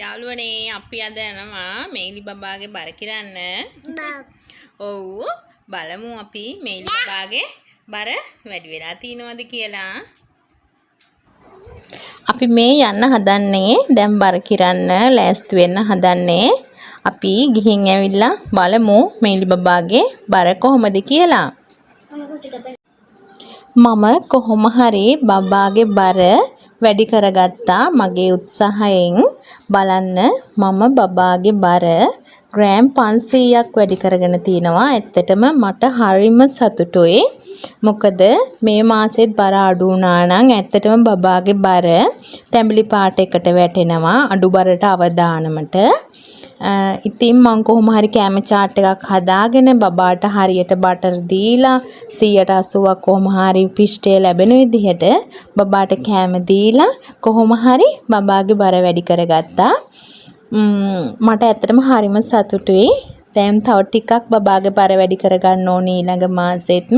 යාළුවනේ අපි අද යනවා මේලි බබාගේ බර කිරන්න. ඔව් බලමු අපි මේලි බබාගේ බර වැඩි වෙලා තියෙනවද කියලා. අපි මේ යන්න හදන්නේ දැන් බර කිරන්න ලෑස්ති වෙන්න හදන්නේ. අපි ගිහින් ඇවිල්ලා බලමු මේලි බබාගේ බර කොහොමද කියලා. මම කොහොම හරි බබාගේ බර වැඩි කරගත්තා මගේ උත්සාහයෙන්. බලන්න මම බබාගේ බර ග්‍රෑම් 500ක් වැඩි කරගෙන තිනවා. ඇත්තටම මට හරිම සතුටුයි. මොකද මේ මාසෙත් බර අඩු වුණා නම් ඇත්තටම බබාගේ බර තැඹිලි පාට එකට වැටෙනවා අඩු බරට අවදානමට. ඉතින් මම කොහොම හරි කැම chart එකක් හදාගෙන බබාට හරියට බටර් දීලා 180ක් කොහොම හරි පිෂ්ඨය ලැබෙන විදිහට බබාට කැම දීලා කොහොම හරි බබාගේ බර වැඩි කරගත්තා. මට ඇත්තටම හරිම සතුටුයි. දැන් තව ටිකක් බබාගේ බර වැඩි කරගන්න ඕනේ ඊළඟ මාසෙත්.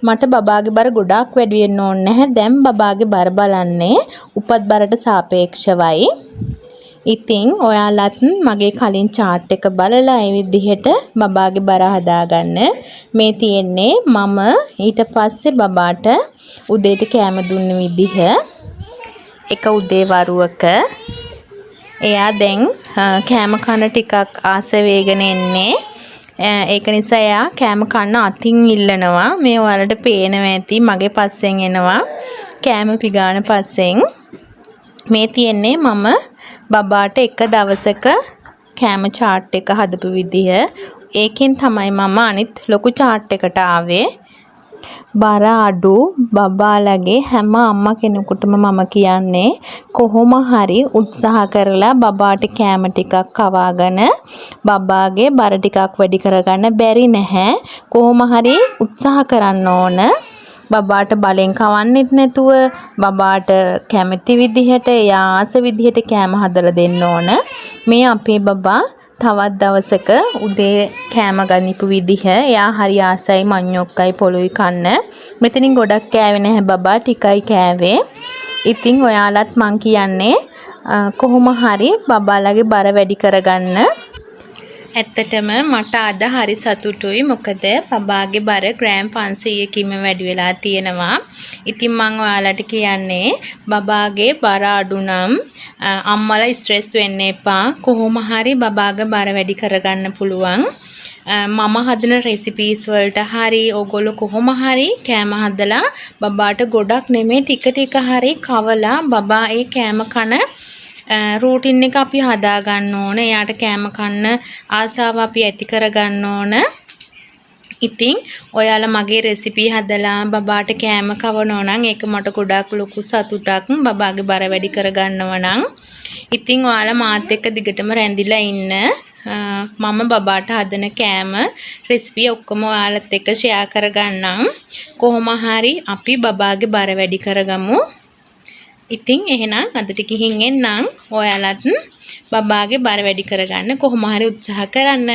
මට බබාගේ බර ගොඩාක් වැඩි වෙන්න ඕනේ නැහැ. දැන් බබාගේ බර බලන්නේ උපත් බරට සාපේක්ෂවයි. ඉතින් ඔයාලත් මගේ කලින් chart එක බලලා ඒ විදිහට බබාගේ බර හදාගන්න. මේ තියෙන්නේ මම ඊට පස්සේ බබාට උදේට කෑම දුන්න විදිහ. එක උදේ වරුවක එයා දැන් කෑම කන ටිකක් ආස වේගෙන එන්නේ. ඒක නිසා එයා කෑම කන්න අතින් ඉල්ලනවා. මේ ඔයාලට පේනවා ඇති මගේ පස්සෙන් එනවා කෑම පිගාන පස්සෙන්. මේ තියෙන්නේ මම බබාට එක දවසක කෑම chart එක හදපු විදිහ. ඒකෙන් තමයි මම අනිත් ලොකු chart එකට ආවේ. බර අඩු බබාලගේ හැම අම්මා කෙනෙකුටම මම කියන්නේ කොහොම හරි උත්සාහ කරලා බබාට කෑම ටිකක් කවාගෙන බබාගේ බර ටිකක් වැඩි කරගන්න බැරි නැහැ. කොහොම හරි උත්සාහ කරන්න ඕන. බබාට බලෙන් කවන්නෙත් නැතුව බබාට කැමති විදිහට යාස විදිහට කෑම හදලා දෙන්න ඕන. මේ අපේ බබා තවත් දවසක උදේ කෑම ගනිපු විදිහ එයා හරි ආසයි මඤ්ඤොක්කයි පොළොයි කන්න. මෙතනින් ගොඩක් කෑවේ නැහැ බබා ටිකයි කෑවේ. ඉතින් ඔයාලත් මං කියන්නේ කොහොම හරි බබාලගේ බර වැඩි කරගන්න. ඇත්තටම මට අද හරි සතුටුයි. මොකද බබාගේ බර ග්‍රෑම් 500කින්ම වැඩි වෙලා තියෙනවා. ඉතින් මම ඔයාලට කියන්නේ බබාගේ බර අඩු නම් අම්මලා ස්ට්‍රෙස් වෙන්න එපා. කොහොම හරි බබාගේ බර වැඩි කරගන්න පුළුවන්. මම හදන රෙසිපීස් වලට හරි ඕගොල්ලෝ කොහොම හරි කෑම හදලා බබාට ගොඩක් නෙමෙයි ටික ටික හරි කවලා බබා ඒ කෑම කන රූටින් එක අපි හදා ගන්න ඕන. එයාට කෑම කන්න ආසාව අපි ඇති කර ගන්න ඕන. ඉතින් ඔයාලා මගේ රෙසිපි හදලා බබාට කෑම කවනවා නම් ඒක මට ගොඩක් ලොකු සතුටක්. බබාගේ බර වැඩි කර ගන්නව නම්. ඉතින් ඔයාලා මාත් එක්ක දිගටම රැඳිලා ඉන්න. මම බබාට හදන කෑම රෙසිපි ඔක්කොම ඔයාලත් එක්ක ෂෙයා කරගන්නම්. කොහොම හරි අපි බබාගේ බර වැඩි කරගමු. ඉතින් එහෙනම් අදට ගිහින් එන්නම්. ඔයාලත් බබාගේ බර වැඩි කරගන්න කොහොම හරි උත්සාහ කරන්න.